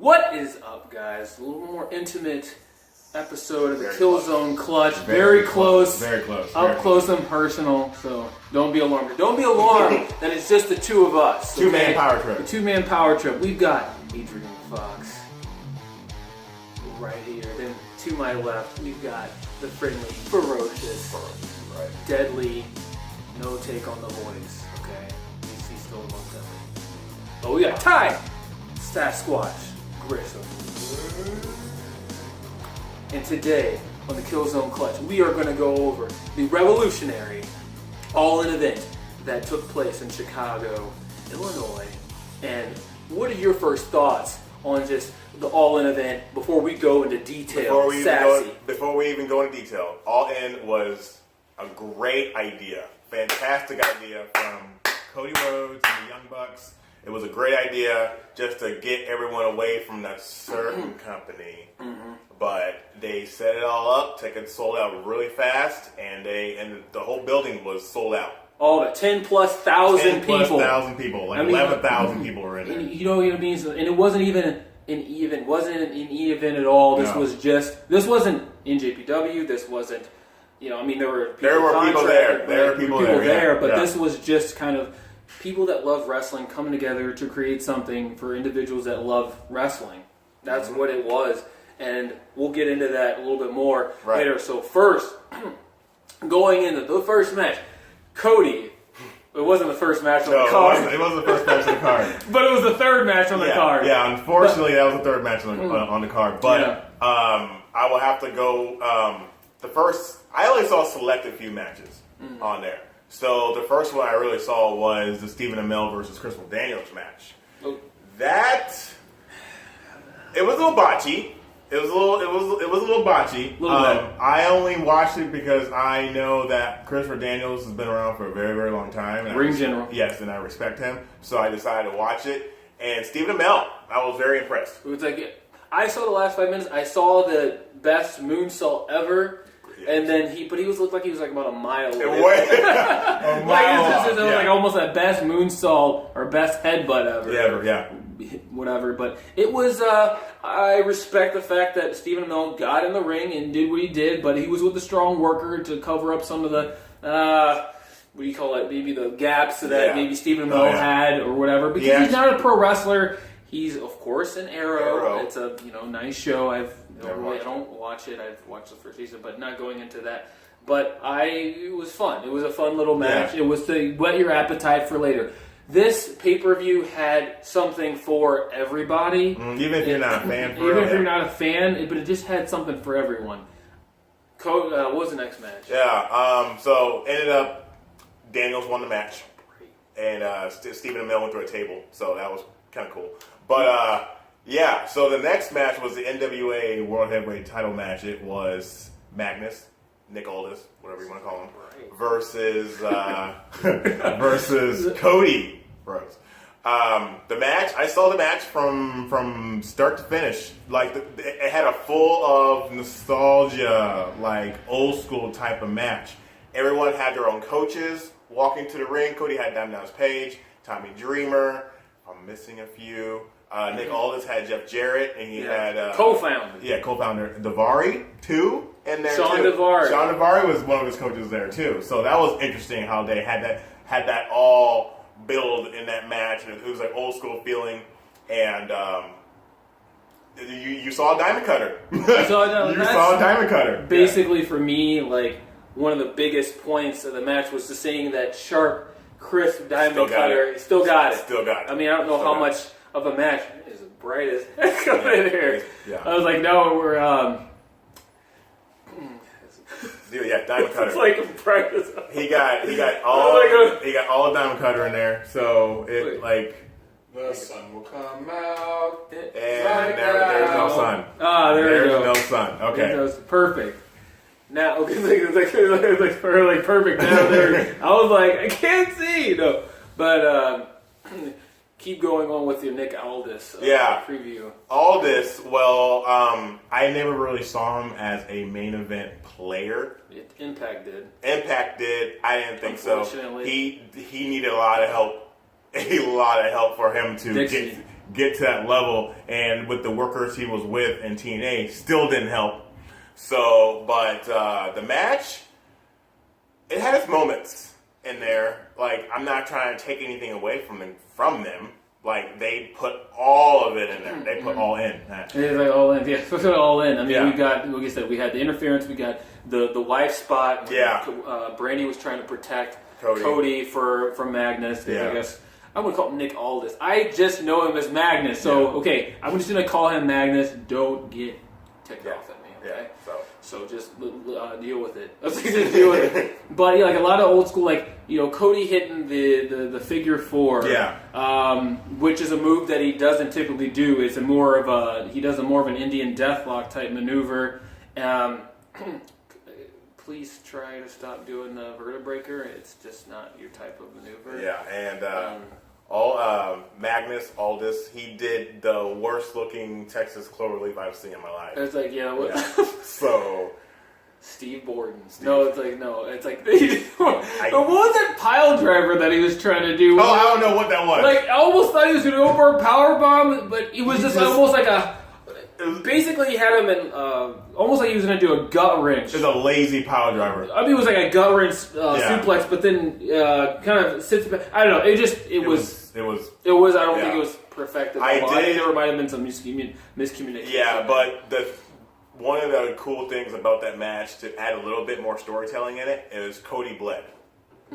What is up, guys? A little more intimate episode of the Killzone Klutch. Very close. Very close. Up close and personal. So don't be alarmed. Don't be alarmed that it's just the two of us. Two-man power trip. The two-man power trip. We've got Adrian Fox right here. Then to my left, we've got the friendly, ferocious, deadly, no take on the voice. Okay, he's still amongst them. But we got Ty Sasquatch Grissom. And today on the Killzone Klutch, we are going to go over the revolutionary all-in event that took place in Chicago, Illinois. And what are your first thoughts on just the all-in event before we go into detail? Before we even go into detail, all-in was a great idea. Fantastic idea from Cody Rhodes and the Young Bucks. It was a great idea just to get everyone away from that certain company. But they set it all up, it sold out really fast, and the whole building was sold out. All the 10,000+ people. 10,000 people, like 11,000 people were in there. You know what I mean? And it wasn't even an event at all. This wasn't NJPW. This wasn't, there were people there. There were people there, but this was just kind of people that love wrestling coming together to create something for individuals that love wrestling. That's what it was. And we'll get into that a little bit more later. So first, going into the first match, Cody. It wasn't the first match on the card. It wasn't the first match on the card. But it was the third match on the card. Yeah, unfortunately, that was the third match on the card. But I will have to go. I only saw a selected few matches on there. So the first one I really saw was the Stephen Amell versus Crystal Daniels match. Oh. It was a little botchy. It was a little botchy. I only watched it because I know that Christopher Daniels has been around for a very, very long time. Ring general. Yes, and I respect him. So I decided to watch it. And Stephen Amell, I was very impressed. It was like, I saw the last 5 minutes. I saw the best moonsault ever. And then he looked like he was like about a mile away. It was like almost that best moonsault or best headbutt ever. Whatever, but it was. I respect the fact that Stephen Amell got in the ring and did what he did, but he was with a strong worker to cover up some of the what do you call it? Maybe the gaps that maybe Stephen Amell had or whatever. Because he's not a pro wrestler. He's of course an Arrow. It's a nice show. I don't watch it. I've watched the first season, but not going into that. But it was fun. It was a fun little match. It was to whet your appetite for later. This pay-per-view had something for everybody. Even if you're not a fan. If you're not a fan, but it just had something for everyone. What was the next match? So ended up, Daniels won the match. And Stephen Amell went through a table. So that was kind of cool. But, so the next match was the NWA World Heavyweight title match. It was Magnus, Nick Aldis, whatever you want to call him, versus Cody Rhodes. I saw the match from start to finish. Like it had a full of nostalgia, like old school type of match. Everyone had their own coaches walking to the ring. Cody had Diamond Page, Tommy Dreamer. I'm missing a few. Nick Aldis had Jeff Jarrett, and he had co-founder. Co-founder Daivari too. And there Sean Daivari was one of his coaches there too. So that was interesting how they had that all build in that match. It was like old school feeling, and you saw a diamond cutter. You saw a diamond cutter. Basically, for me, like one of the biggest points of the match was just seeing that sharp, crisp diamond cutter. Still got it. I mean, I don't know how much of a match is as bright as heck over there. I was like, no, we're diamond cutter. It's like bright as he got all the diamond cutter in there. So the sun will come out. And there's no sun. There's no sun. Okay. It was perfect. Now, it's like perfect down there. I was like, I can't see. No, but keep going on with your Nick Aldis preview. Aldis, I never really saw him as a main event player. Impact did. I didn't think so. He needed a lot of help for him to get to that level, and with the workers he was with in TNA, still didn't help. So, but the match, it had its moments in there. Like, I'm not trying to take anything away from them. Like, they put all of it in there. They put all in. It's like all in. Yeah, put it all in. I mean, Yeah. we got, like I said, we had the interference. We got the wife spot. Yeah. Brandy was trying to protect Cody from Magnus. Yeah. I guess I would call him Nick Aldis. I just know him as Magnus. So, okay, I'm just going to call him Magnus. Don't get ticked off at me, okay? Yeah, so just deal with it. Let's just deal with it. But, yeah, like a lot of old school, like, you know, Cody hitting the figure four, which is a move that he doesn't typically do. It's he does more of an Indian deathlock type maneuver. Please try to stop doing the vertebreaker. It's just not your type of maneuver. Yeah, and Magnus Aldis, he did the worst looking Texas cloverleaf I've seen in my life. It's like, So Steve Borden. It's like what was that pile driver that he was trying to do? I don't know what that was. Like, I almost thought he was going to go for a power bomb, but it was just almost like basically he had him in almost like he was going to do a gut wrench. It was a lazy pile driver. I mean, it was like a gut wrench suplex, but then kind of sits back. I don't know. It was. I don't think it was perfected. I think there might have been some miscommunication. Yeah, but one of the cool things about that match, to add a little bit more storytelling in it, is Cody bled.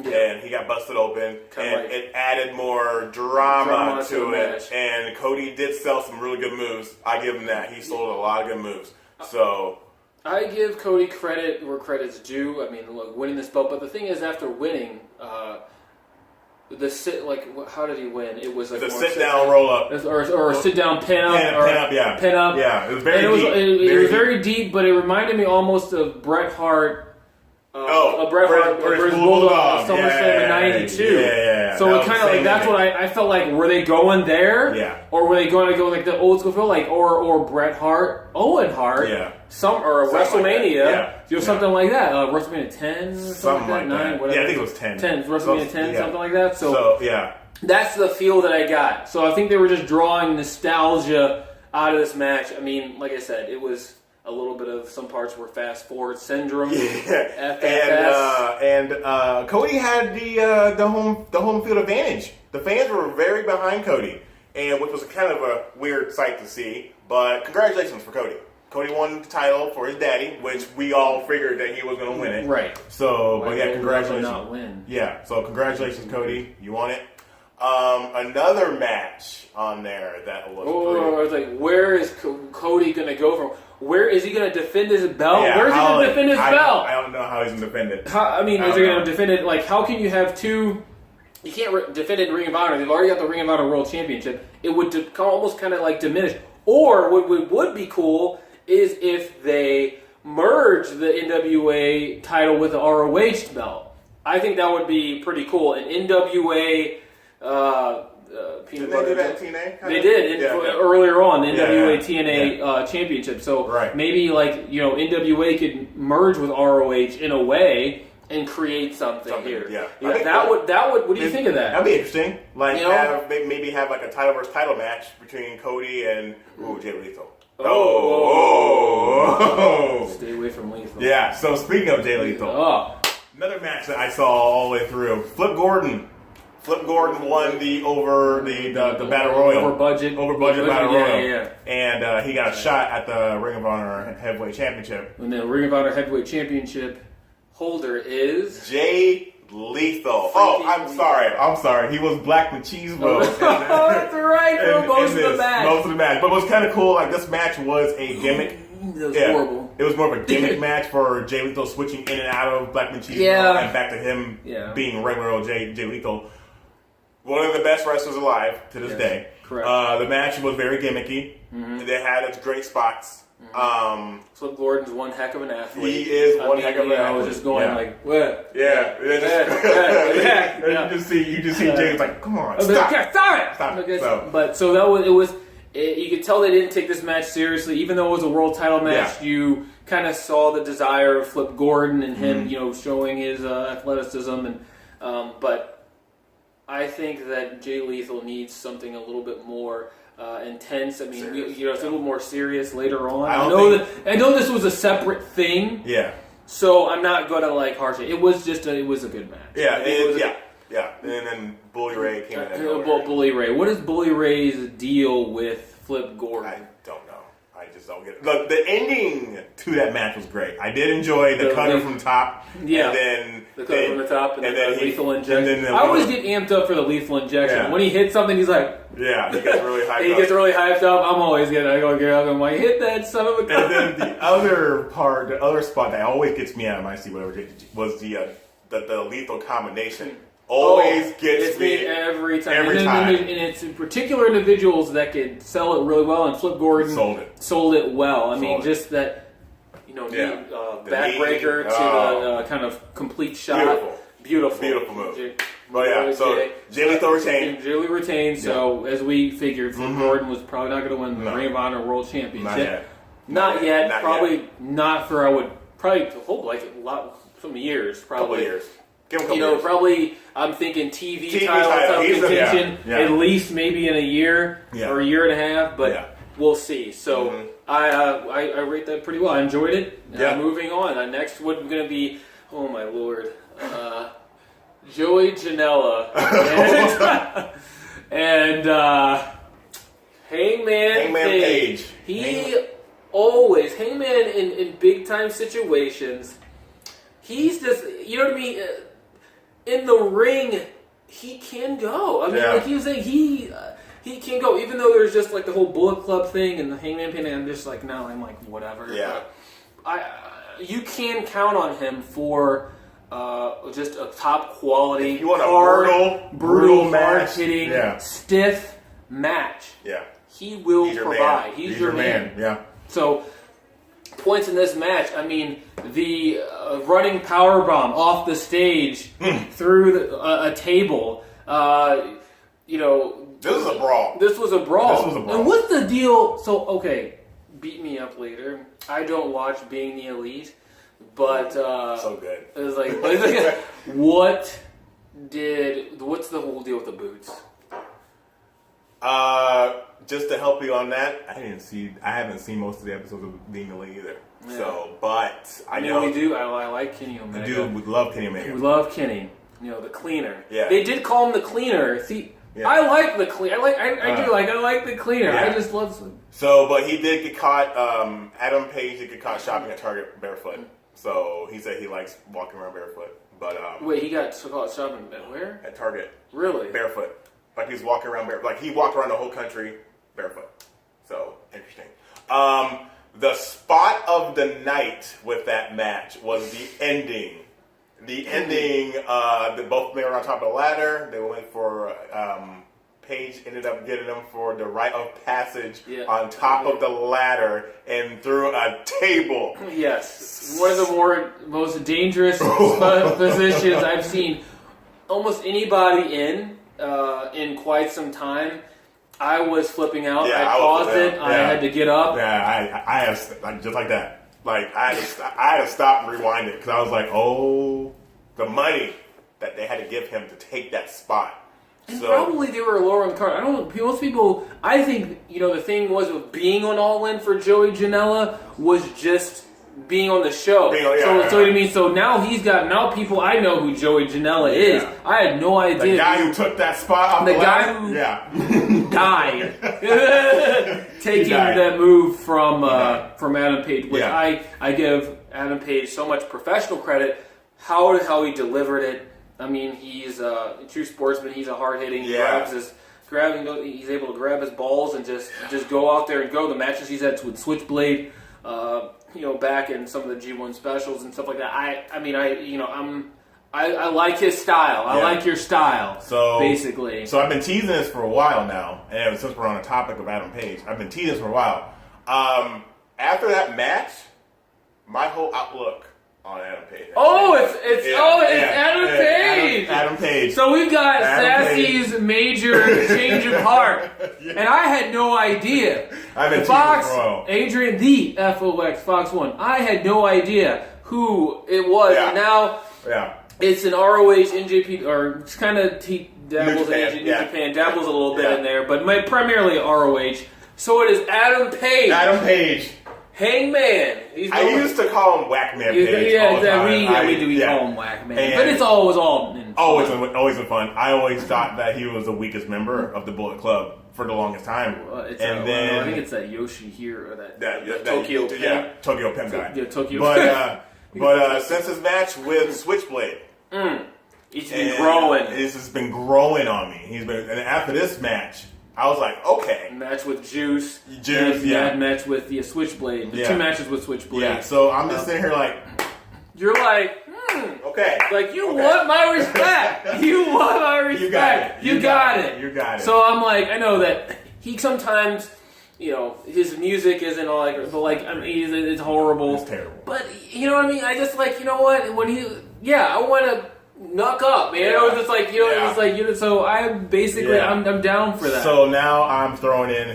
Yeah. And he got busted open, it added more drama to it. Match. And Cody did sell some really good moves. I give him that. He sold a lot of good moves. So I give Cody credit where credit's due. I mean, look, winning this belt. But the thing is, after winning, how did he win? It was like the sit down roll up, or sit down pin up, pin up. Yeah, it was very deep. It was very deep, but it reminded me almost of Bret Hart. Bret Hart versus Bulldog, SummerSlam in '92. Yeah. So it kind of like that's what I felt like. Were they going there? Yeah. Or were they going to go like the old school feel, like or Bret Hart, Owen Hart? Yeah. Or something WrestleMania, like something like that. WrestleMania 10 or something like 9, that. whatever. Yeah, I think it was 10. WrestleMania 10, something like that. So yeah. That's the feel that I got. So I think they were just drawing nostalgia out of this match. I mean, like I said, it was a little bit of some parts were fast forward syndrome. Yeah. And Cody had the home field advantage. The fans were very behind Cody, and which was kind of a weird sight to see. But congratulations for Cody. Cody won the title for his daddy, which we all figured that he was going to win it. Right. So, but yeah, congratulations. Not win. Yeah. So congratulations, Cody. You won it. Another match on there that was. I was like, where is Cody going to go from? Where is he going to defend his belt? Yeah, Where's he going to defend his belt? I don't know how he's going to defend it. Is he going to defend it? Like, how can you have two? You can't defend it in Ring of Honor. They've already got the Ring of Honor World Championship. It would almost kind of like diminish. Or what would be cool is if they merge the NWA title with the ROH belt. I think that would be pretty cool. An NWA. Did they do that TNA? They did earlier on, the NWA TNA Championship. So maybe NWA could merge with ROH in a way and create something here. Yeah. That would. What do you think of that? That'd be interesting. Like maybe have like a title versus title match between Cody and Jay Lethal. Stay away from Lethal. Yeah. So speaking of Jay Lethal, another match that I saw all the way through. Flip Gordon won the Battle Royal. Over budget Battle Royal. Yeah. And he got a shot at the Ring of Honor Heavyweight Championship. And the Ring of Honor Heavyweight Championship holder is Jay Lethal. I'm sorry. He was Black Machismo. That's right, for most of the match. But it was kind of cool. Like, this match was a gimmick. That was horrible. It was more of a gimmick match for Jay Lethal switching in and out of Black Machismo and back to him being regular old Jay Lethal. One of the best wrestlers alive to this day. Correct. The match was very gimmicky. Mm-hmm. They had its great spots. Mm-hmm. Flip Gordon's one heck of an athlete. He is one heck of an athlete. I was just going like, what? Yeah. You just see James like, come on, stop it. You could tell they didn't take this match seriously, even though it was a world title match. Yeah. You kind of saw the desire of Flip Gordon and him, showing his athleticism, and but I think that Jay Lethal needs something a little bit more intense. I mean, it's a little more serious later on. I know this was a separate thing. Yeah. So I'm not gonna harsh it. It was a good match. Yeah. Yeah. And then Bully Ray came in. Bully Ray. What is Bully Ray's deal with Flip Gordon? I don't know. I just don't get it. Look, the ending to that match was great. I did enjoy the cutter from top. Yeah. And then the cutter from the top and then the lethal injection. I always get amped up for the lethal injection. Yeah. When he hits something, he's like... Yeah, he gets really hyped up. He gets really hyped up. I'm always get up. I'm like, hit that son of a gun. And then the other spot that always gets me out of my seat, was the lethal combination. Always gets me every time. Every time. And it's in particular individuals that could sell it really well, and Flip Gordon sold it well. I mean, just that, backbreaker to the kind of complete shot. Beautiful move. But yeah, so Jay Lethal retained. Jay Lethal retained, so as we figured, Flip Gordon was probably not going to win the Ring of Honor World Championship. Not yet. Probably not for, I would probably hope, some years. Probably. Couple years. Give him a couple years. Probably, I'm thinking TV title contention, at least maybe in a year or a year and a half, but we'll see. So I rate that pretty well. I enjoyed it. Moving on. Next, what's going to be, oh my lord, Joey Janela and Hangman Page. Hangman in big time situations, he's just, you know what I mean? In the ring, he can go. I mean, he was saying, he can go. Even though there's just the whole Bullet Club thing and the Hangman Page, I'm just I'm whatever. Yeah. You can count on him for just a top quality, you want a brutal match, hard-hitting, stiff match. Yeah. He will provide. He's your man. Yeah. So, points in this match, I mean, the running powerbomb off the stage through a table, This was a brawl. This was a brawl. And what's the deal? So, okay, beat me up later. I don't watch Being the Elite, but... so good. It was what's the whole deal with the boots? Just to help you on that, I haven't seen most of the episodes of Being the Elite either. Yeah. So, but I know we do. I like Kenny Omega. We love Kenny Omega. We love Kenny. The cleaner. Yeah. They did call him the cleaner. See, I like the cleaner. I like the cleaner. Yeah. I just love him. So, but he did get caught. Adam Page did get caught shopping at Target barefoot. So he said he likes walking around barefoot. But wait, he got caught shopping at where? At Target. Really? Barefoot. He was walking around barefoot. He walked around the whole country barefoot. So interesting. The spot of the night with that match was the ending. The ending, both men were on top of the ladder. They went for, Paige ended up getting them for the rite of passage on top of the ladder and through a table. Yes. One of the most dangerous positions I've seen almost anybody in quite some time. I was flipping out. I paused it. I had to get up. Yeah, I had just like that. I had to stop and rewind it because I was like, oh, the money that they had to give him to take that spot. And probably they were lower on the card. I don't know. Most people, I think, the thing was with being on All In for Joey Janela was just being on the show. So what I mean? So now people I know who Joey Janela is. I had no idea. The guy who took that spot off the guy who died taking that move from Adam Page, which I give Adam Page so much professional credit. How he delivered it. I mean, he's a true sportsman. He's a hard-hitting. He's able to grab his balls and just go out there and go. The matches he's had with Switchblade, back in some of the G1 specials and stuff like that. I like his style. I like your style. So basically, I've been teasing this for a while now, and since we're on the topic of Adam Page, I've been teasing this for a while. After that match, my whole outlook on Adam Page. It's Adam Page. Adam Page. So we've got Sassy's major change of heart, and I had no idea. I've been Fox, Adrian, the FOX Fox 1. I had no idea who it was. And now it's an ROH NJP, or it's kind of dabbles in New Japan, dabbles a little bit Yeah. in there, but primarily ROH. So it is Adam Page. Adam Page. Hangman. I used to call him Whackman Page. Yeah, all the time. we call him Whackman. But it's always always been fun. I always thought that he was the weakest member of the Bullet Club for the longest time. I think it's that Yoshi here or that Tokyo Pimp. Tokyo Pimp guy. Yeah, Tokyo Pimp. But since his match with Switchblade, he's been growing. This has been growing on me. And after this match, I was like, okay. Match with Juice. Match with the Switchblade. The 2 matches with Switchblade. Yeah, so I'm just sitting here like... You're like, okay. Like, you want my respect. You want my respect. You got it. You got it. So I'm like, I know that he sometimes, his music isn't all like, I mean, it's horrible. It's terrible. But, you know what I mean? I just like, you know what? When I want to knock up, man. It was just like, so I'm basically, I'm down for that. So now I'm throwing in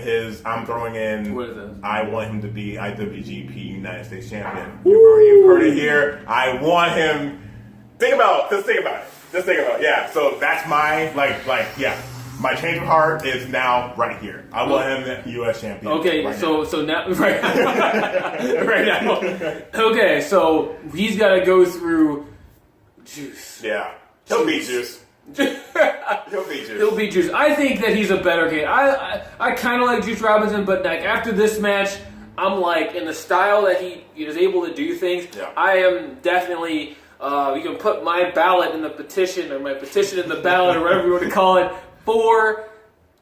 what is it? I want him to be IWGP United States Champion. You've heard it here. I want him, just think about it. Yeah, so that's my, my change of heart is now right here. I want him the U.S. champion. Okay, right so now, right now. Okay, so he's got to go through Juice. Yeah. He'll beat Juice. He'll beat Juice. I think that he's a better kid. I kind of like Juice Robinson, but like after this match, I'm like, in the style that he is able to do things, I am definitely, you can put my ballot in the petition, or my petition in the ballot, or whatever you want to call it, for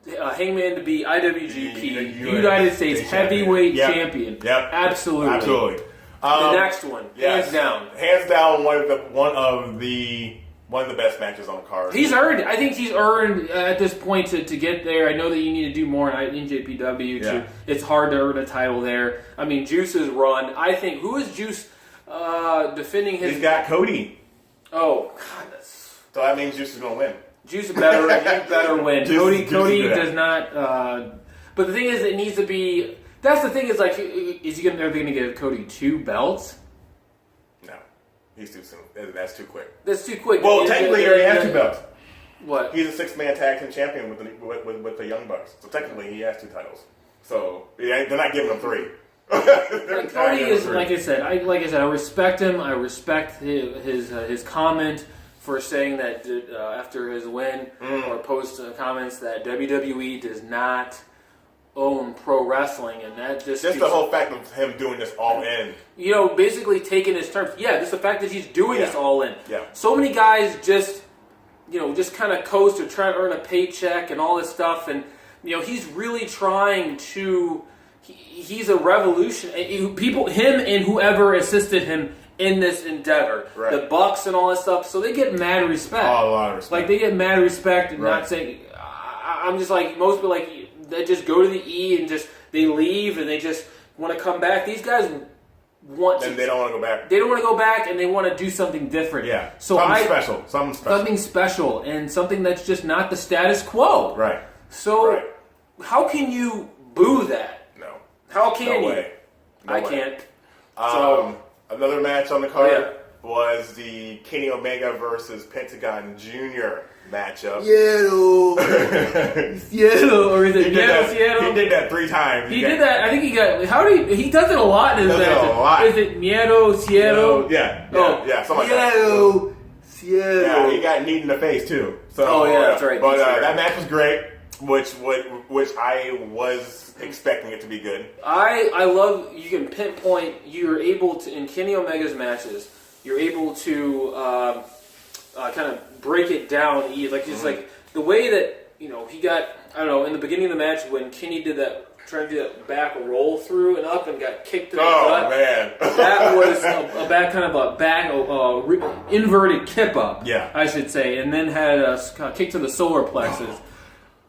Hangman to be IWGP United States Heavyweight Champion. Yep. Absolutely. The next one, hands down, one of the best matches on the card. I think he's earned at this point to get there. I know that you need to do more in NJPW. It's hard to earn a title there. I mean, Juice's run. I think who is Juice defending his? He's got Cody. Oh God, so that means Juice is going to win. Juice better win. Juice Cody does not. But the thing is, it needs to be. That's the thing. Is like, are they going to give Cody 2 belts? No, he's too soon. That's too quick. That's too quick. Well, technically, he already has 2 belts. What? He's a 6-man tag team champion with the Young Bucks. So technically, he has 2 titles. So they're not giving him 3. Cody is, like I said, I respect him. I respect his comment for saying that after his win or post comments that WWE does not own pro wrestling, and that just the whole fact of him doing this all in. Basically taking his terms. Yeah, just the fact that he's doing this all in. Yeah. So many guys just kind of coast or try to earn a paycheck and all this stuff, and he's really trying to. He's a revolution. Him and whoever assisted him in this endeavor, the Bucks and all this stuff. So they get mad respect. Oh, a lot of respect. Like they get mad respect, and not saying. I'm just like most people like. They just go to the E and they leave and they just want to come back. These guys they don't want to go back. They don't want to go back and they want to do something different. Yeah. So something special and something that's just not the status quo. Right. So how can you boo that? No. How can you? Way. No I way. Can't. Another match on the card was the Kenny Omega versus Pentagon Jr. matchup. Seattle, or is it Seattle? He did that 3 times. He did that. I think he got. He does it a lot in his matches. Is it Miedo, Seattle? Yeah, something like that. Seattle. Yeah, he got kneed in the face too. So, that's right. But that match was great, which I was expecting it to be good. I love you can pinpoint. You're able to in Kenny Omega's matches. You're able to kind of break it down. Like just like the way that he got. I don't know in the beginning of the match when Kenny did that. Trying to do that back roll through and up and got kicked in the gut. Oh, man. That was a back kind of a back inverted kip up, I should say. And then had a kick to the solar plexus.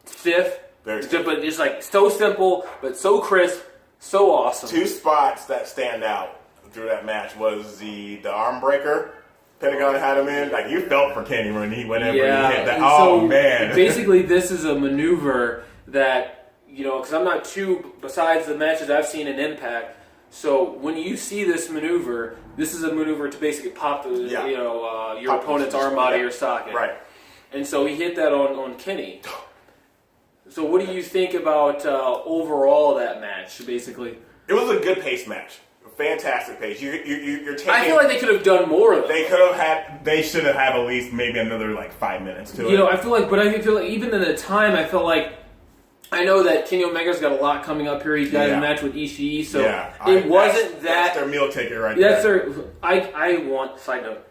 Stiff. Very stiff. But just like so simple, but so crisp, so awesome. 2 spots that stand out through that match was the arm breaker. Pentagon had him in. Like, you felt for Kenny whenever he hit that. Oh, man. Basically, this is a maneuver that... because I'm not besides the matches I've seen in Impact. So when you see this is a maneuver to basically pop your opponent's arm out of your socket. Right. And so he hit that on Kenny. So what do you think about overall that match, basically? It was a good pace match. Fantastic pace. You're taking... I feel like they could have done more of it. They should have had at least maybe another 5 minutes to it. You know, I feel like even in the time, I felt like I know that Kenny Omega's got a lot coming up here. He's got a match with Ishii, so it wasn't that's their meal ticket right there. That's their. I want. Side note.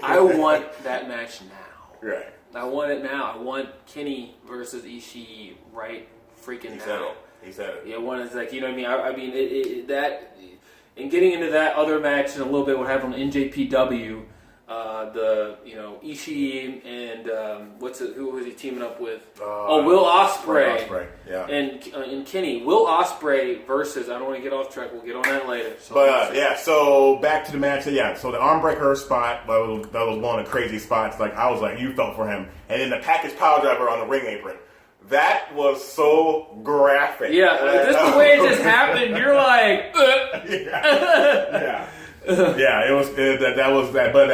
I want that match now. Right. I want it now. I want Kenny versus Ishii right freaking now. He said it. Yeah, one is like, you know what I mean. I mean that. And getting into that other match in a little bit, what happened on NJPW, Ishii and who was he teaming up with? Will Ospreay. Yeah. And Kenny, Will Ospreay versus. I don't want to get off track. We'll get on that later. So So back to the match. Yeah. So the arm breaker spot that was one of the crazy spots. I was like, you felt for him, and then the package pile driver on the ring apron. That was so graphic. Yeah, just the way it just happened, you're like, yeah. It was that was that. But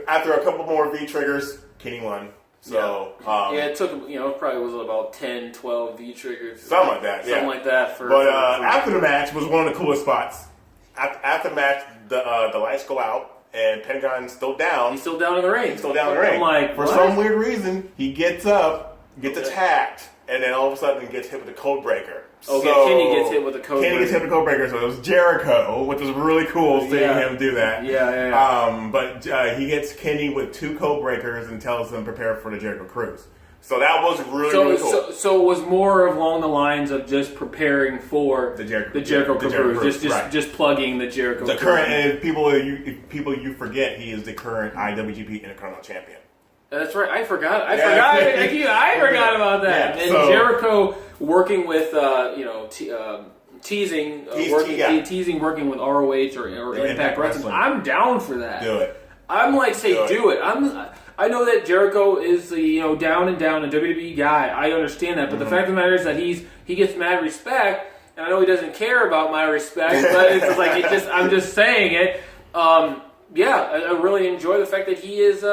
after a couple more V triggers, Kenny won. So it took it probably was about 10, 12 V triggers, something like that. Something like that. But after the match was one of the coolest spots. After the match, the lights go out. And Pentagon's still down. He's still down in the ring. I'm like, for what? some weird reason, he gets up. Gets attacked, and then all of a sudden gets hit with a code breaker. Kenny gets hit with a code breaker. Kenny gets hit with a code breaker, so it was Jericho, which was really cool seeing him do that. Yeah. But he gets Kenny with 2 code breakers and tells them prepare for the Jericho Cruise. So that was really cool. So it was more along the lines of just preparing for the Jericho Cruise. Just plugging the Jericho Cruise. Current, and people you forget, he is the current IWGP Intercontinental Champion. That's right. I forgot. I forgot about that. Yeah, and Jericho working with teasing, working with ROH or Impact Wrestling. I'm down for that. Do it. I'm like, do it. I know that Jericho is the down and down a WWE guy. I understand that, but the fact of the matter is that he gets mad respect, and I know he doesn't care about my respect, but it's like I'm just saying it. I really enjoy the fact that he is.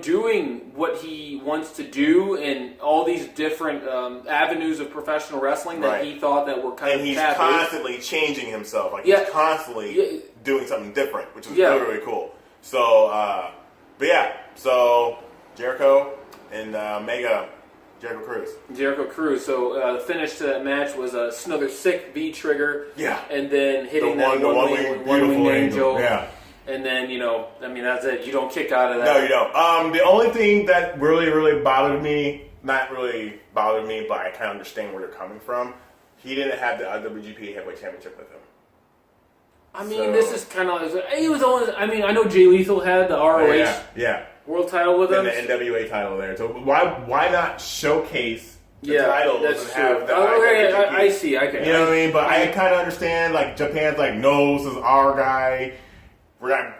Doing what he wants to do and all these different avenues of professional wrestling that he thought that were kind of he's taboo. Constantly changing himself. He's constantly doing something different, which is really, really cool. So, so Jericho and Jericho Cruise. Jericho Cruise. So the finish to that match was another sick V trigger. Yeah. And then hitting the one-winged angel. Yeah. And then, that's it. You don't kick out of that. No, you don't. The only thing that really, really bothered me, not really bothered me, but I kind of understand where they're coming from, he didn't have the IWGP Heavyweight Championship with him. This is kind of... He was only... I know Jay Lethal had the ROH World title with him. And the NWA title there. So why not showcase the titles and have the IWGP? I see. You know what I mean? But I kind of understand, Japan's no, this is our guy. We're not.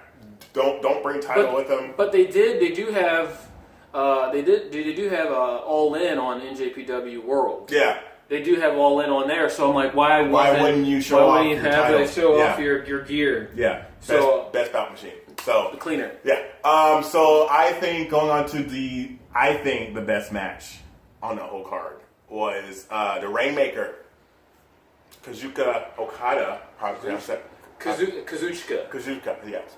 Don't bring title with them. But they do have. They do have All In on NJPW World. Yeah. They do have All In on there. So I'm like, why wouldn't you show off your title? Show off your gear? Yeah. Best bout machine. So the cleaner. Yeah. So I think going on to the best match on the whole card was the Rainmaker, Kazuchika Okada, probably pronounced that. Kazuchika, yes.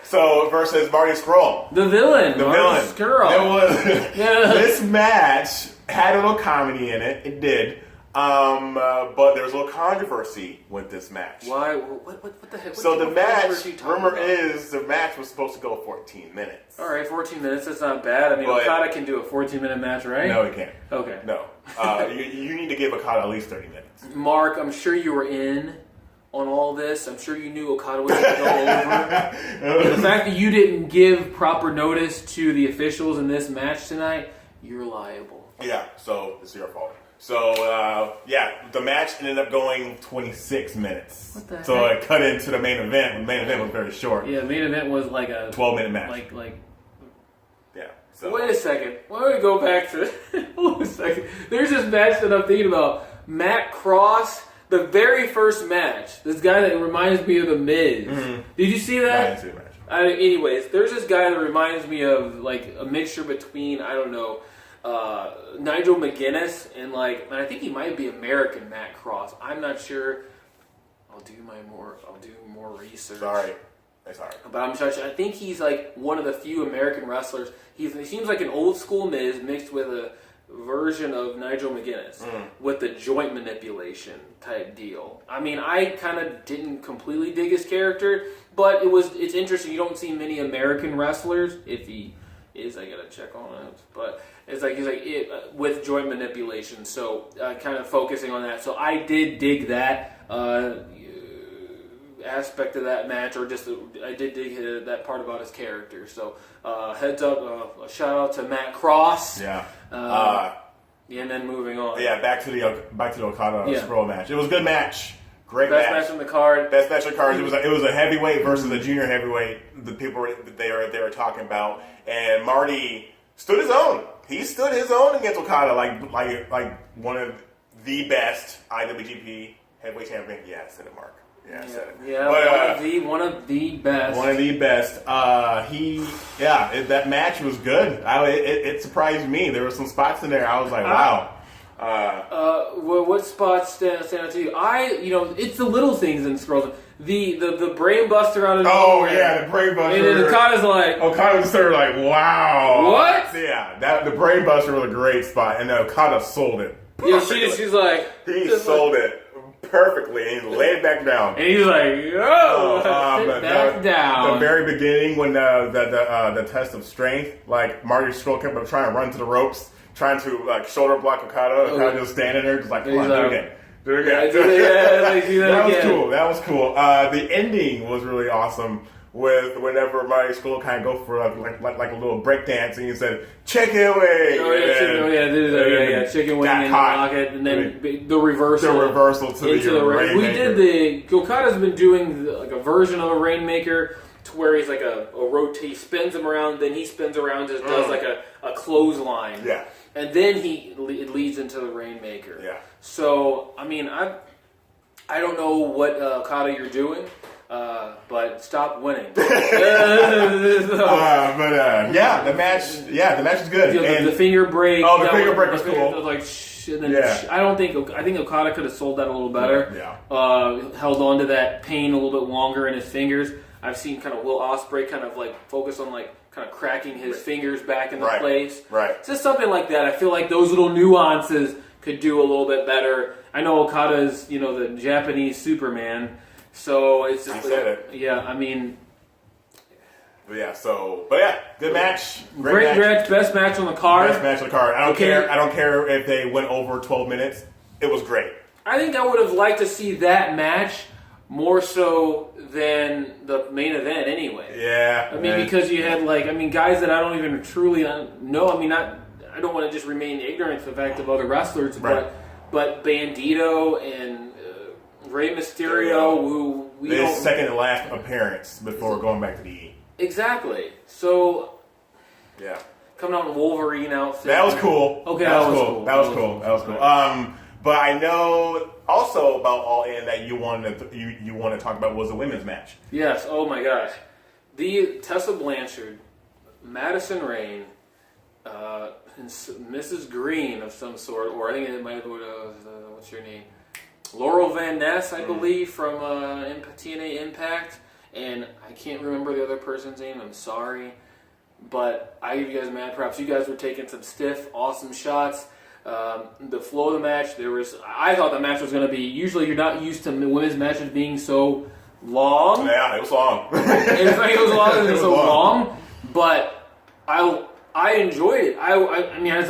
So versus Marty Scurll. The villain. Scurll. This match had a little comedy in it. It did. But there was a little controversy with this match. Why? What the heck? So the match, rumor is, the match was supposed to go 14 minutes. All right, 14 minutes. That's not bad. Okada can do a 14-minute match, right? No, he can't. Okay. No. You need to give Okada at least 30 minutes. Mark, I'm sure you were in on all this. I'm sure you knew Okada was going to go over. The fact that you didn't give proper notice to the officials in this match tonight, you're liable. Yeah, so it's your fault. So, the match ended up going 26 minutes. What the heck? So it cut into the main event. The main event was very short. Yeah, the main event was like a 12-minute match. Yeah. So. Wait a second. Why don't we go back to... Hold a second. There's this match that I'm thinking about. Matt Cross... The very first match, this guy that reminds me of The Miz. Mm-hmm. Did you see that? I didn't see the match. Anyways, there's this guy that reminds me of like a mixture between Nigel McGuinness and and I think he might be American Matt Cross. I'm not sure. I'll do more research. Sorry. But I'm sure. I think he's like one of the few American wrestlers. He seems like an old school Miz mixed with a version of Nigel McGuinness with the joint manipulation type deal. I mean, I kind of didn't completely dig his character, but it's interesting. You don't see many American wrestlers. If he is, I gotta check on it. But it's like he's with joint manipulation. So kind of focusing on that. So I did dig that aspect of that match, or just I did dig that part about his character. So heads up, a shout out to Matt Cross. Yeah. And then moving on. Yeah, back to the Okada Scroll match. It was a good match. Great Best match on the card. Best match on the card. It was a heavyweight versus a junior heavyweight. The people they were talking about, and Marty stood his own. He stood his own against Okada, like one of the best IWGP heavyweight champion. Yeah, I said it, Mark. Yeah, I said it. Yeah, but, one of the best. One of the best. That match was good. It surprised me. There were some spots in there. I was like, wow. What spots stand out to you? It's the little things in Scrolls. The brain buster out of nowhere. Yeah, the brain buster. And then Okada's like, wow. What? Yeah, the brain buster was a great spot, and Okada sold it. Yeah, she's like, he sold it perfectly, and he laid it back down. And he's like, "Yo, sit back down." The very beginning, when the test of strength, like Marty Scurll kept trying to run to the ropes, trying to shoulder block Okada. Okada just standing there, just like, come on, do it again. Do it again. That was cool. The ending was really awesome. With whenever Marty Scurll kind of go for like a little break dance, and he said chicken wing. Chicken wing and lock it, and then the reversal. The reversal to the Rainmaker. We did Okada's been doing like a version of a Rainmaker to where he's like a rotate. He spins him around, then he spins around, just does like a clothesline. Yeah. And then it leads into the Rainmaker. Yeah. So I mean, I don't know what Okada you're doing. But stop winning. The match is good. The finger break. Oh, the finger break was cool. I think Okada could have sold that a little better. Yeah. Held on to that pain a little bit longer in his fingers. I've seen kind of Will Ospreay kind of like focus on like kind of cracking his fingers back into place. Right. Just something like that. I feel like those little nuances could do a little bit better. I know Okada is, the Japanese Superman. So it's just said it. Yeah, I mean, good match. Great match, best match on the card. Best match on the card. I don't care if they went over 12 minutes. It was great. I think I would have liked to see that match more so than the main event anyway. Yeah. I mean, because you had guys that I don't even truly know. I mean, I don't want to just remain ignorant to the fact of other wrestlers, right. but Bandito and Rey Mysterio, who his second to last appearance before going back to the E. Exactly. So, yeah, coming out in Wolverine outfit. That was cool. Okay, that was cool. That was cool. But I know also about All In that you wanted to talk about was the women's match. Yes. Oh my gosh, the Tessa Blanchard, Madison Rayne, and Mrs. Green of some sort, or I think it might have been what's your name? Laurel Van Ness, I believe, from TNA Impact, and I can't remember the other person's name. I'm sorry, but I give you guys mad props. You guys were taking some stiff, awesome shots. The flow of the match, I thought the match was going to be. Usually, you're not used to women's matches being so long. Yeah, it was long. It was long, but I enjoyed it. I mean, I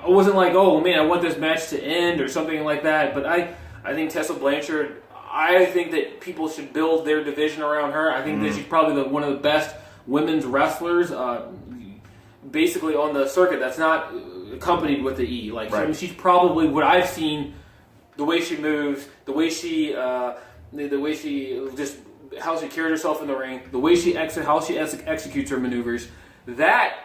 wasn't like, oh man, I want this match to end or something like that. But I think Tessa Blanchard, I think that people should build their division around her. I think that she's probably one of the best women's wrestlers, basically on the circuit. That's not accompanied with the E. Like I mean, she's probably what I've seen. The way she moves, the way she just how she carries herself in the ring, the way how she executes her maneuvers. That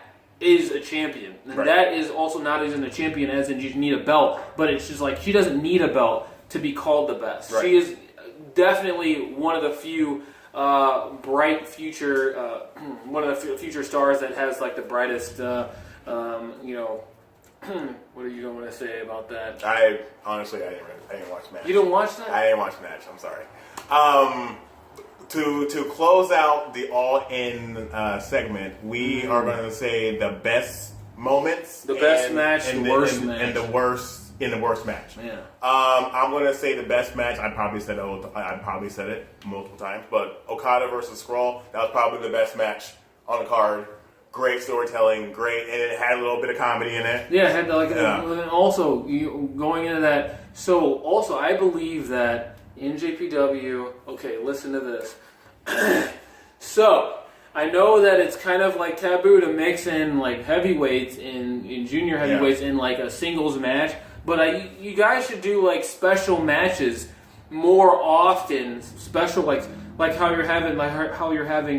is a champion. And that is also not as in a champion as in you need a belt, but it's just like she doesn't need a belt to be called the best. She is definitely one of the few bright future, one of the future stars that has like the brightest, what are you going to say about that? I didn't watch Match. You don't watch that? I didn't watch Match. I'm sorry. To close out the all-in segment, we are going to say the best moments, the best match, the worst match, and the worst match. Yeah. I'm going to say the best match. I probably said it multiple times, but Okada versus Skrull, that was probably the best match on the card. Great storytelling, great, and it had a little bit of comedy in it. Yeah, it had and also going into that. So also, I believe that in JPW. Okay, listen to this. So I know that it's kind of like taboo to mix in like heavyweights in junior heavyweights in like a singles match, but you guys should do like special matches more often. Special like how you're having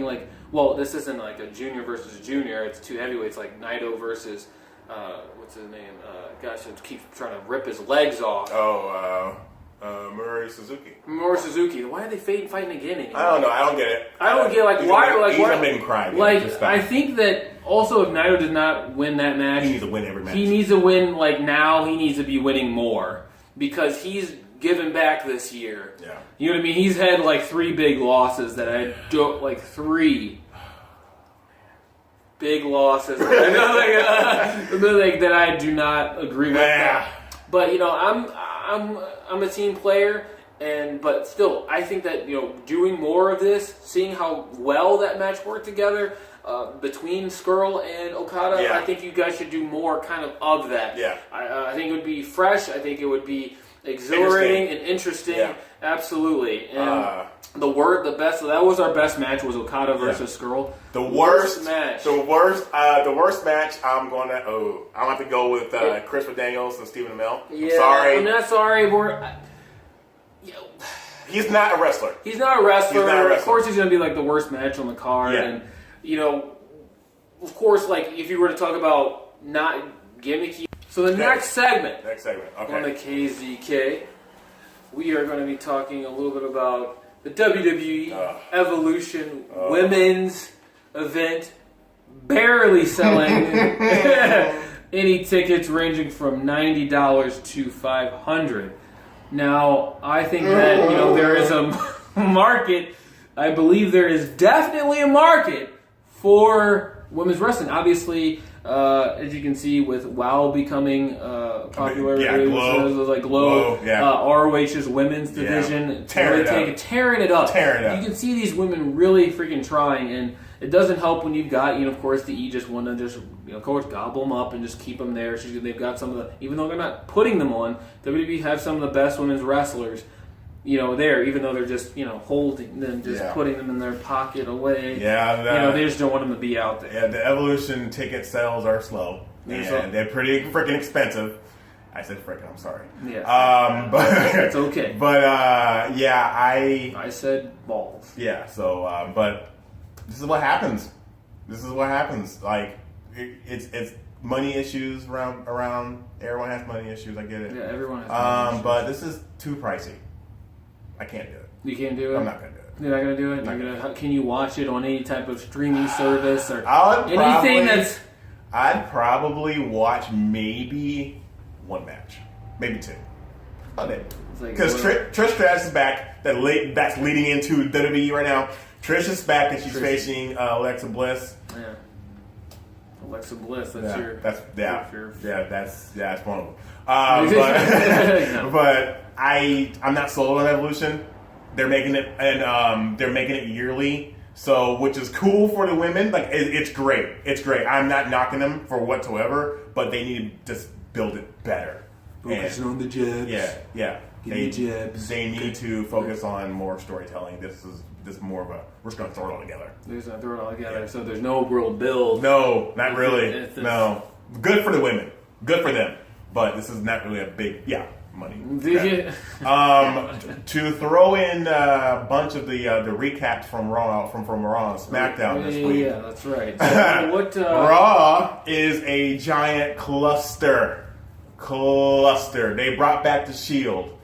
like. Well, this isn't like a junior versus junior. It's two heavyweights, like Naito versus what's his name? Gosh, I keep trying to rip his legs off. Murray Suzuki. Why are they fighting again anymore? I don't know. I don't get it. I don't get why. He's gonna make him cry. Like I think that also if Naito does not win that match, he needs to win every match. He needs to win like now. He needs to be winning more because he's given back this year. Yeah. You know what I mean? He's had like 3 big losses that I don't like 3. Big losses that I do not agree with. That. But I'm a team player, but still I think that doing more of this, seeing how well that match worked together between Skrull and Okada, I think you guys should do more kind of that. Yeah. I think it would be fresh. I think it would be exhilarating and interesting. Yeah. Absolutely. And the best. That was our best match. Was Okada versus Skrull. The worst match. The worst match. I'm have to go with Christopher Daniels and Stephen Amell. I'm sorry. I'm not sorry. He's not a wrestler. He's not a wrestler. Of course, he's going to be like the worst match on the card. Yeah. And of course, like if you were to talk about not gimmicky. So the next segment. Okay. On the KZK, we are going to be talking a little bit about the WWE Evolution Women's event, barely selling any tickets ranging from $90 to $500. Now, I think that there is a market. I believe there is definitely a market for women's wrestling. Obviously, as you can see, with WoW becoming popular, Glow, ROH's women's division, tearing it up. You can see these women really freaking trying, and it doesn't help when you've got, of course, the E just want to just, of course, gobble them up and just keep them there. They've got some of the, even though they're not putting them on, WWE have some of the best women's wrestlers. There, even though they're just, holding them, putting them in their pocket away. Yeah. They just don't want them to be out there. Yeah, the Evolution ticket sales are slow. And they're pretty freaking expensive. I said freaking, I'm sorry. Yeah. But it's okay. But, I said balls. Yeah, so, but this is what happens. Like, it's money issues around. Everyone has money issues. I get it. Yeah, everyone has money issues. But this is too pricey. I can't do it. You can't do it? I'm not going to do it. You're not going to do it? Can you watch it on any type of streaming service or I'd probably watch maybe 1 match. Maybe 2. Because Trish Stratus is back. That's leading into WWE right now. Trish is back and she's facing Alexa Bliss. Yeah. Alexa Bliss, that's one of them. But I'm not sold on Evolution. They're making it and they're making it yearly, so which is cool for the women. Like it's great. I'm not knocking them for whatsoever, but they need to just build it better. Focus on the jabs. Yeah. Jabs. They need to focus on more storytelling. This is more of a we're just gonna throw it all together. Yeah. So there's no real build. No, not really. No. Good for the women. Good for them. But this is not really a big money. Okay. To throw in a bunch of the recaps from Raw and SmackDown this week. Yeah, that's right. So what Raw is a giant cluster. They brought back the Shield.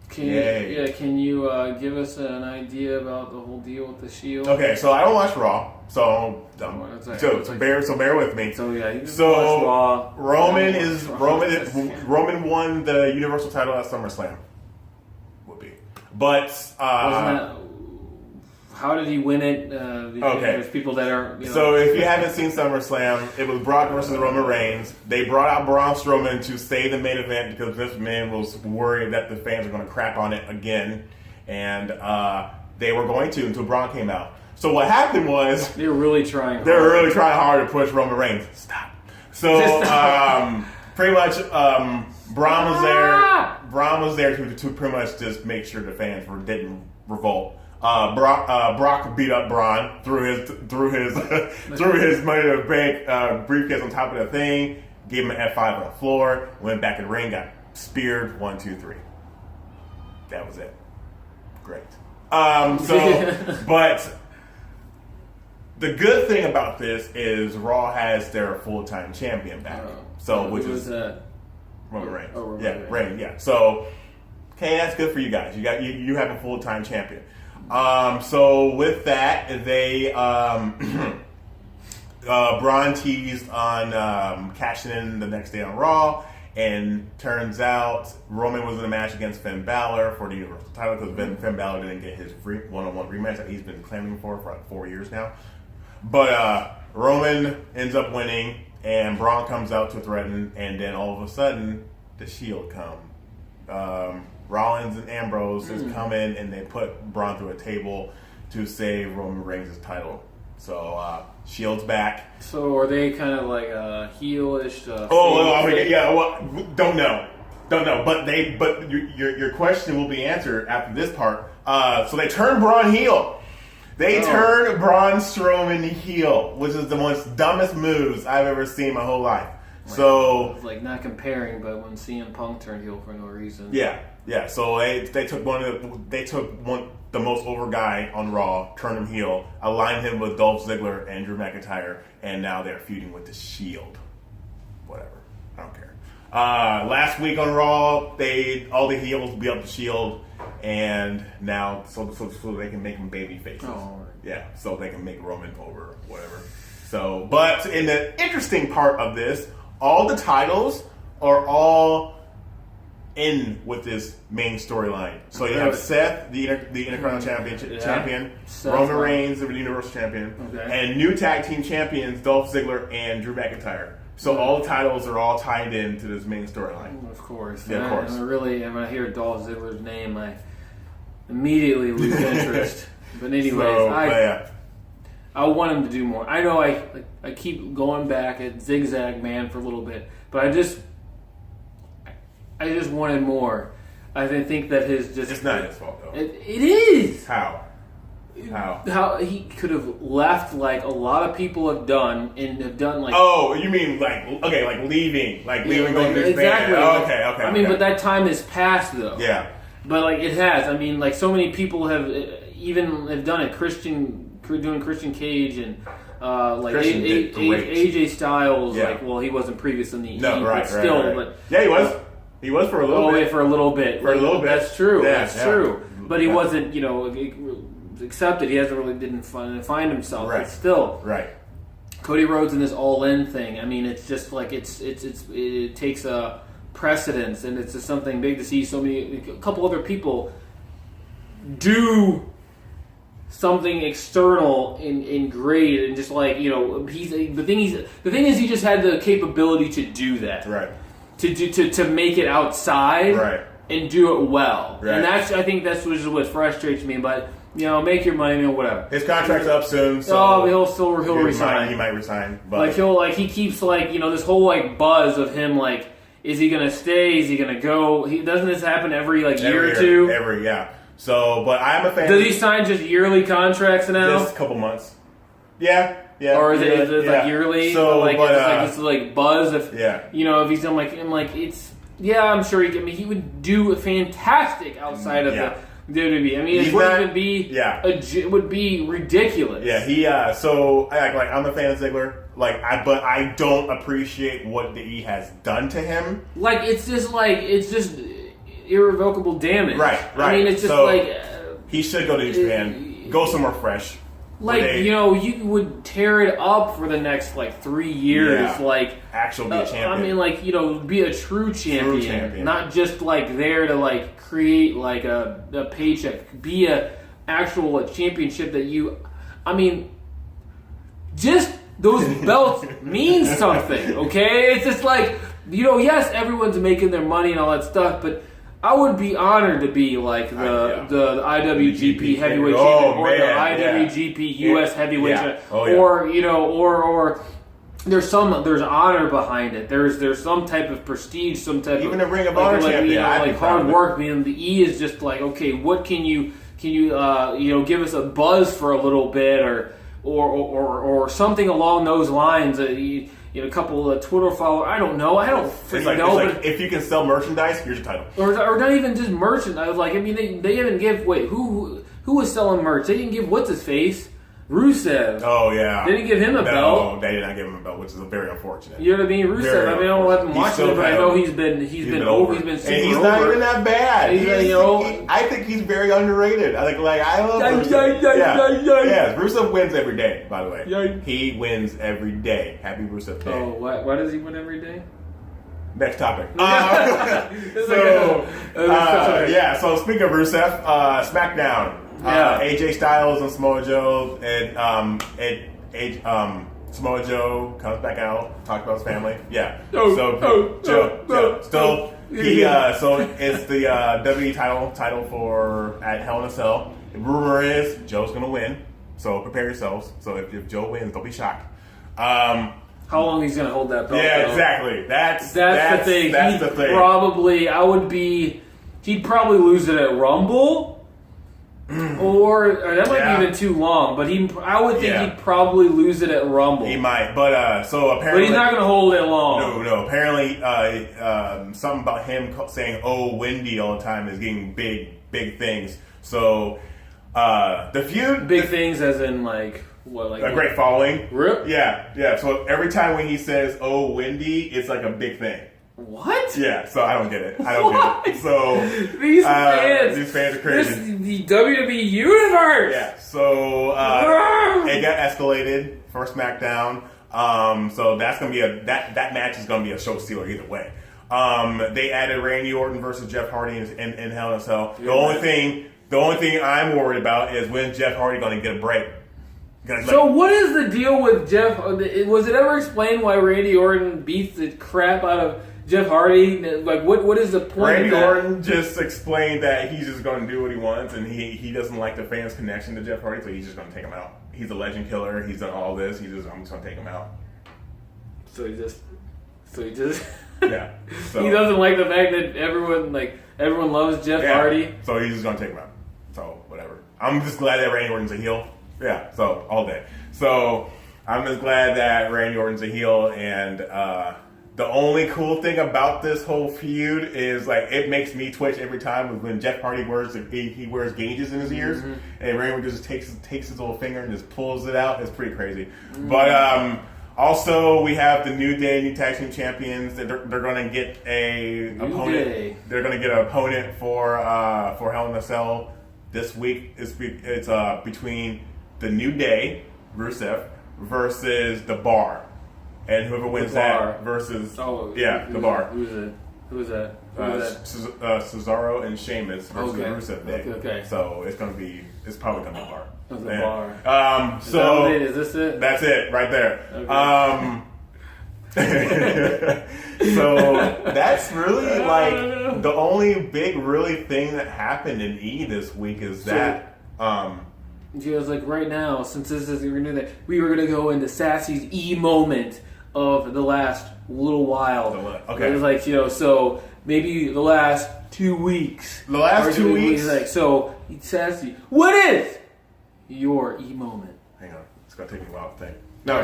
Can you give us an idea about the whole deal with the Shield? Okay, so I don't watch Raw, so bear with me. So you just watch Raw. Roman won the Universal title at SummerSlam. Would be, but how did he win it? Okay, there's people that are. So if you haven't seen SummerSlam, it was Brock versus Roman Reigns. They brought out Braun Strowman to save the main event because this man was worried that the fans were going to crap on it again, and they were going to until Braun came out. So what happened was they were really trying. They were really trying hard to push Roman Reigns. Stop. So pretty much Braun was there. Braun was there to pretty much just make sure the fans didn't revolt. Brock beat up Braun, threw his Money in the Bank briefcase on top of the thing, gave him an F5 on the floor, went back in the ring, got speared 1, 2, 3. That was it. Great. But the good thing about this is Raw has their full-time champion back. Which is that? Roman Reigns. Reigns. Yeah. So, okay, that's good for you guys. You have a full-time champion. So with that, they Braun teased on cashing in the next day on Raw, and turns out Roman was in a match against Finn Balor for the Universal title because Finn Balor didn't get his one-on-one rematch that he's been claiming for like 4 years now. But Roman ends up winning, and Braun comes out to threaten, and then all of a sudden, the Shield come. Rollins and Ambrose is coming, and they put Braun through a table to save Roman Reigns' title. So Shield's back. So are they kind of like heelish? Don't know. But your question will be answered after this part. So they turned Braun heel. They turned Braun Strowman heel, which is the most dumbest moves I've ever seen in my whole life. So it's like not comparing, but when CM Punk turned heel for no reason. Yeah. So they took the most over guy on Raw, turned him heel, aligned him with Dolph Ziggler and Drew McIntyre, and now they're feuding with the Shield. Whatever, I don't care. Last week on Raw, all the heels beat up the Shield, and now so they can make them baby faces. Yeah, so they can make Roman over, whatever. So, but in the interesting part of this, all the titles are all in with this main storyline. So you have Seth, the Intercontinental champion, Roman Reigns, the Universal champion, and new tag team champions Dolph Ziggler and Drew McIntyre. So all the titles are all tied into this main storyline. Of course. Yeah, of course. When I hear Dolph Ziggler's name, I immediately lose interest. But anyways, I want him to do more. I know I keep going back at Zigzag Man for a little bit, but I just wanted more. I think that it's not his fault though. It is. How he could have left like a lot of people have done like. Oh, you mean like leaving going to exactly. Okay. I mean, but that time has passed though. Yeah. But like it has. I mean, like so many people have done it. Doing Christian Cage and AJ Styles. Yeah. He wasn't previous in the right. But yeah, he was. He was for a little bit. For a little bit. That's true. Yeah, that's true. But he wasn't, accepted. He didn't find himself. Right. But still. Right. Cody Rhodes and this all-in thing. I mean, it's just like it takes a precedence, and it's just something big to see a couple other people do something external and great, and just like the thing is he just had the capability to do that. Right. To make it outside, right, and do it well, right. And I think that's what frustrates me. But make your money, whatever. His contract's up soon, so he'll resign. He might resign, but he keeps this whole buzz of him is he gonna stay? Is he gonna go? Doesn't this happen every year or two? Yeah. So, but I'm a fan. Does he sign just yearly contracts now? Just a couple months. Yeah. Or is it yearly? So, this buzz of if he's done it's I'm sure he would do fantastic outside of the WWE. I mean, it would be ridiculous. Yeah, he so I'm a fan of Ziggler. But I don't appreciate what he has done to him. It's irrevocable damage. Right. I mean, it's just so, like he should go to New Japan, go somewhere fresh. Like, you would tear it up for the next, 3 years. Yeah. Actual be a champion. I mean, be a true champion. Not just, there to, create, a paycheck. Be a actual championship that you... I mean, just those belts mean something, okay? It's just yes, everyone's making their money and all that stuff, but... I would be honored to be the IWGP heavyweight champion or the IWGP US heavyweight champion, or there's honor behind it. There's some type of prestige, some type even of a Ring of Honor champion. Hard work. Being the E is just okay. What can you give us a buzz for a little bit or something along those lines? A couple of Twitter followers. I don't know. I don't freaking know. But if you can sell merchandise, here's your title. Or not even just merchandise. They didn't give. Wait, who was selling merch? They didn't give what's his face, Rusev. Oh yeah. They didn't give him a belt. No, they did not give him a belt, which is very unfortunate. You know what I mean? Rusev. I don't have to watch it, but I know he's been over. He's been super and he's over. not even that bad. I think he's very underrated. I love Rusev. Yeah, Rusev wins every day. By the way, he wins every day. Happy Rusev Day. Oh, why does he win every day? Next topic. So speaking of Rusev, SmackDown. AJ Styles and Samoa Joe, and Samoa Joe comes back out, talks about his family. Yeah. Joe. So it's the WWE title for at Hell in a Cell. The rumor is Joe's gonna win, so prepare yourselves. So if Joe wins, don't be shocked. How long he's gonna hold that belt? Yeah, though. Exactly. That's the thing. That's the thing. He'd probably lose it at Rumble. Or that might be even too long, but I would think he'd probably lose it at Rumble. He might, but so apparently, but he's not going to hold it long. No. Apparently, something about him saying "Oh, Wendy" all the time is getting big things. So the feud, big things, as in a great following. Really? Yeah. So every time when he says "Oh, Wendy," it's like a big thing. What? Yeah, so I don't get it. Get it. So these fans are crazy. This is the WWE universe. Yeah. So it got escalated for SmackDown. So that's gonna be that match is gonna be a show stealer either way. They added Randy Orton versus Jeff Hardy in Hell in a Cell. The only thing I'm worried about is when Jeff Hardy gonna get a break. So what is the deal with Jeff? Was it ever explained why Randy Orton beats the crap out of Jeff Hardy? What is the point? Randy Orton just explained that he's just going to do what he wants, and he doesn't like the fans' connection to Jeff Hardy, so he's just going to take him out. He's a legend killer. He's done all this. I'm just going to take him out. So he just. Yeah. So, he doesn't like the fact that everyone loves Jeff Hardy. So he's just going to take him out. So whatever. I'm just glad that Randy Orton's a heel. Yeah. So all day. So I'm just glad that Randy Orton's a heel, and the only cool thing about this whole feud is it makes me twitch every time when Jeff Hardy wears gauges in his ears, and Randy Orton just takes his little finger and just pulls it out. It's pretty crazy. But also we have the New Day New Tag Team Champions. They're going to get a opponent. They're going to get an opponent for Hell in a Cell this week. It's between the New Day, Rusev, versus the Bar. And whoever wins that versus... the Bar. Who's that? Cesaro and Sheamus versus Rusev Day. Okay. So it's probably going to be the Bar. The Bar. So is this it? That's it, right there. Okay. So that's really the only big really thing that happened in E this week is that... She was right now, since this is we were going to go into Sassy's E moment of the last little while. Okay. It was so maybe the last 2 weeks. The last 2 weeks? So, Sassy, what is your E moment? Hang on. It's going to take me a while to think. No,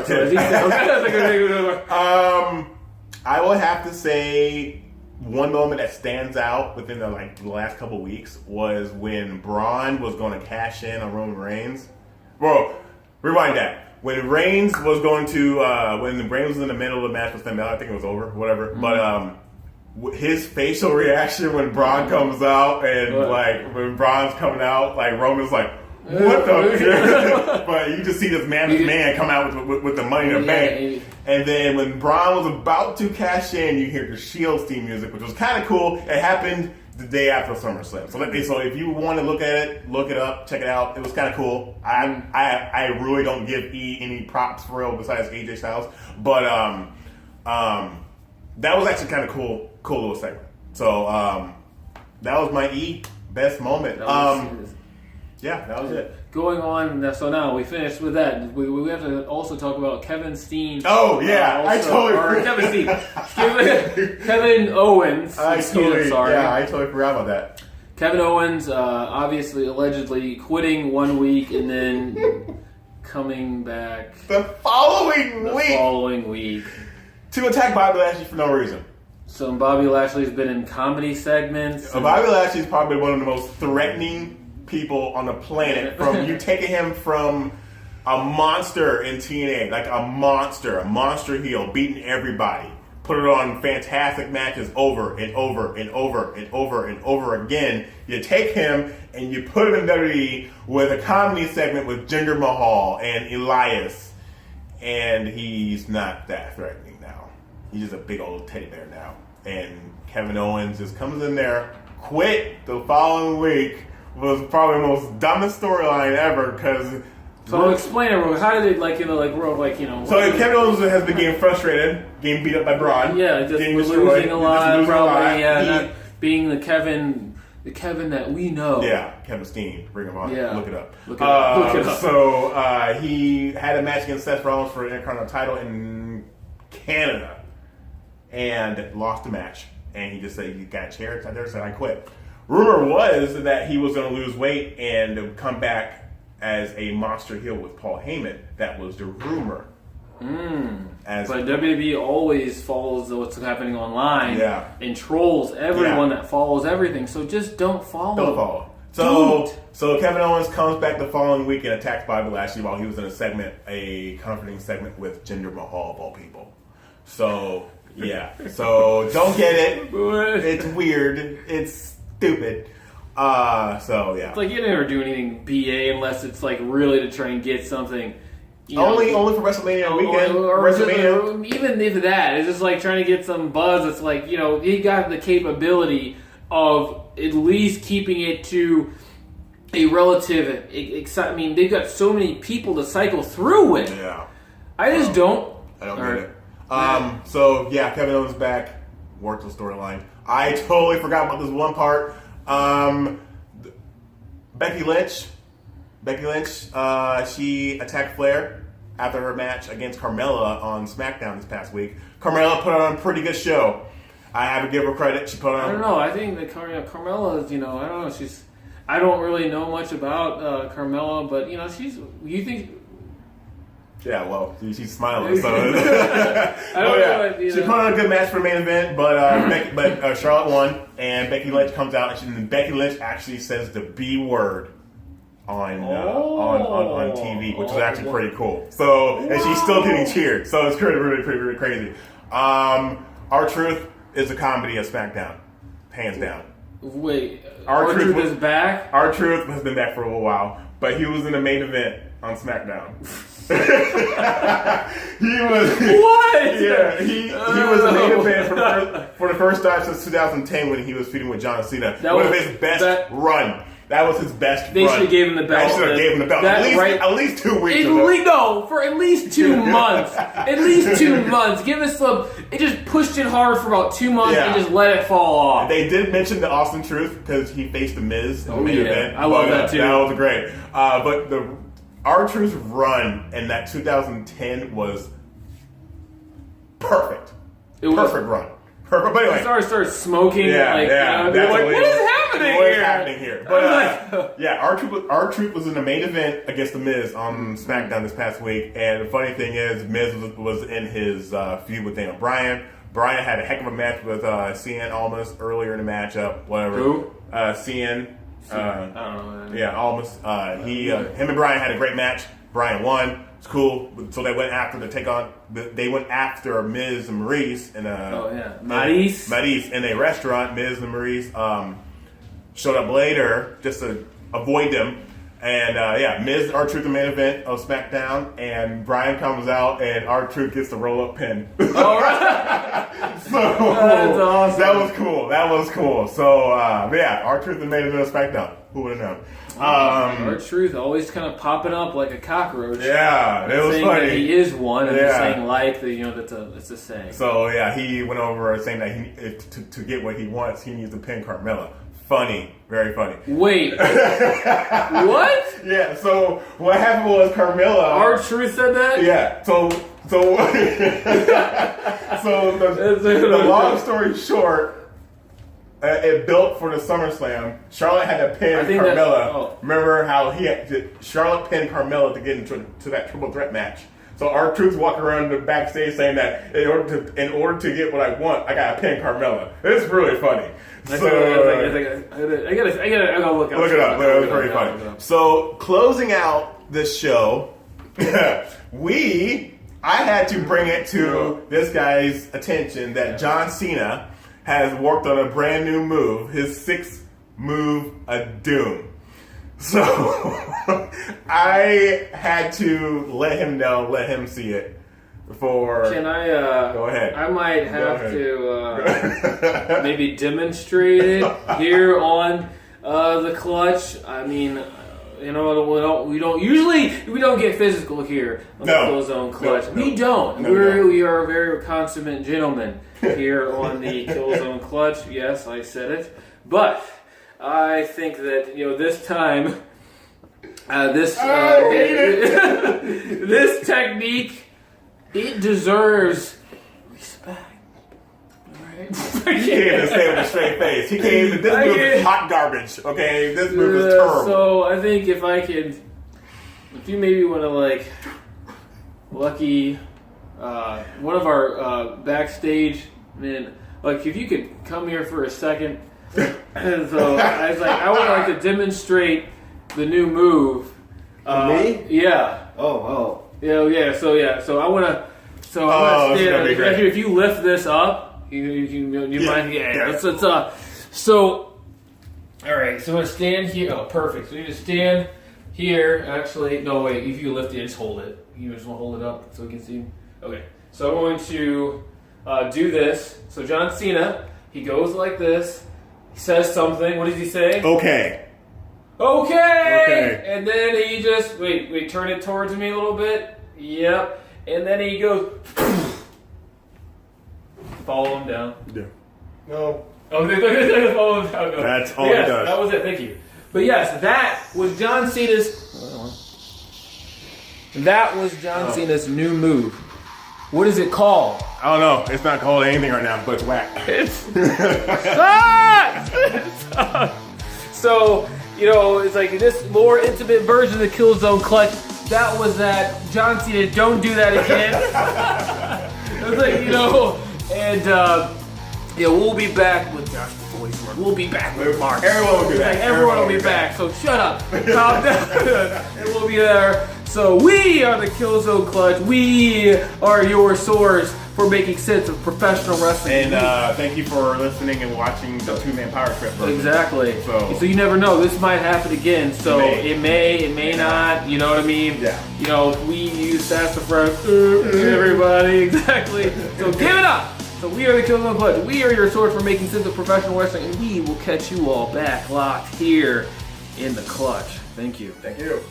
I will have to say one moment that stands out within the last couple weeks was when Braun was going to cash in on Roman Reigns. Well, rewind that. When Reigns was going to, when Reigns was in the middle of the match with Finn Balor, I think it was over, whatever. Mm-hmm. But his facial reaction when Braun comes out and like when Braun's coming out, like Roman's like, what the? But you just see this man come out with the money in the bank. And then when Braun was about to cash in, you hear the Shield's theme music, which was kind of cool. It happened the day after SummerSlam. So if you want to look at it, look it up, check it out. It was kind of cool. I really don't give E any props for real besides AJ Styles, but that was actually kind of cool little segment. So that was my E best moment. Yeah, that was it. Going on, so now we finished with that. We have to also talk about Kevin Steen. Oh, yeah. Kevin Owens. I totally forgot about that. Kevin Owens, obviously, allegedly quitting 1 week and then coming back the following week to attack Bobby Lashley for no reason. So Bobby Lashley's been in comedy segments. Bobby Lashley's probably one of the most threatening people on the planet. From you taking him from a monster in TNA, like a monster heel, beating everybody, put it on fantastic matches over and over and over and over and over again. You take him and you put him in WWE with a comedy segment with Jinder Mahal and Elias, and he's not that threatening now. He's just a big old teddy bear now. And Kevin Owens just comes in there, quit the following week. Was probably the most dumbest storyline ever because. So explain it. How did it So Kevin Owens has been getting frustrated, getting beat up by Braun. Yeah, just losing a lot. Probably, not being the Kevin that we know. Yeah, Kevin Steen, Ring of Honor. Yeah. Look it up. Look it up. So he had a match against Seth Rollins for the Intercontinental title in Canada, and lost the match. And he just said, "You got a chair?" There said, "I quit." Rumor was that he was going to lose weight and come back as a monster heel with Paul Heyman. That was the rumor. But WWE always follows what's happening online and trolls everyone that follows everything. So just don't follow. Don't follow. So Kevin Owens comes back the following week and attacks Bobby Lashley while he was in a comforting segment with Jinder Mahal of all people. So, yeah. So don't get it. It's weird. It's stupid. It's like you never do anything BA unless it's like really to try and get something. Only for WrestleMania weekend. Or even if that, it's just like trying to get some buzz. It's like, he got the capability of at least keeping it to a relative. They've got so many people to cycle through with. Yeah. I just don't. I don't get it. So yeah, Kevin Owens back. Worked the storyline. I totally forgot about this one part. Becky Lynch, she attacked Flair after her match against Carmella on SmackDown this past week. Carmella put on a pretty good show. I have to give her credit. She put on. I don't know. I think that Carmella is. I don't know. I don't really know much about Carmella, but she's. You think? Yeah, well, she's smiling. So. She put on a good match for the main event, but Charlotte won, and Becky Lynch comes out, and Becky Lynch actually says the B word on TV, which is actually pretty cool. So, and she's still getting cheered. So it's pretty crazy. R-Truth is a comedy of SmackDown, hands down. Wait, R-Truth is back? R-Truth has been back for a little while, but he was in the main event on SmackDown. He was what? Yeah, he was a main event for the first time since 2010 when he was feuding with John Cena. That was his best run. That was his best run. They should have gave him the belt. They should have gave him the belt. At least 2 weeks. For at least 2 months. At least 2 months. Give us some. It just pushed it hard for about 2 months and just let it fall off. They did mention the Austin Truth because he faced the Miz in the main event. I love that too. That was great. But the R-Truth's run in that 2010 was perfect. Perfect run. Perfect. But anyway, started smoking. What is happening here? But R-Truth was in the main event against the Miz on SmackDown this past week. And the funny thing is, Miz was in his feud with Daniel Bryan. Bryan had a heck of a match with Cien Almas earlier in the matchup. Whatever. Who? Cien. I don't know. Yeah, Almas. Him and Bryan had a great match. Bryan won. It's cool. So they went after to take on. They went after Miz and Maurice in a Maurice in a restaurant. Miz and Maurice showed up later just to avoid them. And Miz, R-Truth, the main event of SmackDown, and Brian comes out, and R-Truth gets the roll-up pin. All right. So that's awesome. That was cool. So R-Truth, the main event of SmackDown. Who would have known? R-Truth always kind of popping up like a cockroach. Yeah, it was funny. That he is one, and just saying that's a saying. So he went over saying that to get what he wants, he needs to pin Carmella. Funny, very funny. Wait, what? Yeah. So what happened was Carmella. R-Truth said that. Yeah. So the long story short, it built for the SummerSlam. Charlotte had to pin Carmella. Remember how Charlotte pinned Carmella to get into that triple threat match. So R-Truth's walking around the backstage saying that in order to get what I want, I gotta pin Carmella. It's really funny. I gotta look it up. Look it up. It was pretty funny. So closing out this show, I had to bring it to this guy's attention that John Cena has worked on a brand new move, his 6th move of Doom. So I had to let him see it. Can I? Go ahead. I might have to maybe demonstrate it here on the Clutch. I mean, we don't get physical here on the Killzone Klutch. We don't. We are very consummate gentlemen here on the Killzone Klutch. Yes, I said it, but I think that this time, this technique. It deserves respect. Alright? He can't even say with a straight face. He can't even. This move is hot garbage. Okay, this move is terrible. So I think if you maybe want to Lucky, one of our backstage men, if you could come here for a second. And so I was I would to demonstrate the new move. Me? Yeah. Oh, wow. Yeah. So I want to. So I'm gonna stand. If you lift this up, you mind? Yeah. Let's. So, all right. So I'm gonna stand here. Oh, perfect. So you just stand here. Actually, no. Wait. If you lift it, just hold it. You just want to hold it up so we can see. Okay. So I'm going to do this. So John Cena, he goes like this. He says something. What does he say? Okay. And then he just wait, turn it towards me a little bit. Yep. And then he goes. Follow him down. Yeah. No. Oh, follow him down. No. That's all he does. That was it. Thank you. But yes, that was John Cena's. That was John Cena's new move. What is it called? I don't know. It's not called anything right now, but it's whack. It sucks. So. It's this more intimate version of the Killzone Klutch. That was that. John Cena, don't do that again. It was and we'll be back with Josh Boyce. We'll be back with Mark. Everyone will be back. Everyone will be back. So shut up. Calm down. And we'll be there. So we are the Killzone Klutch. We are your source for making sense of professional wrestling. And thank you for listening and watching the 2-man power trip. Exactly. So you never know. This might happen again. So it may not. You know what I mean? Yeah. We use sassafras. Everybody. Exactly. So give it up. So we are the Killzone Klutch. We are your source for making sense of professional wrestling. And we will catch you all back locked here in the Clutch. Thank you. Thank you.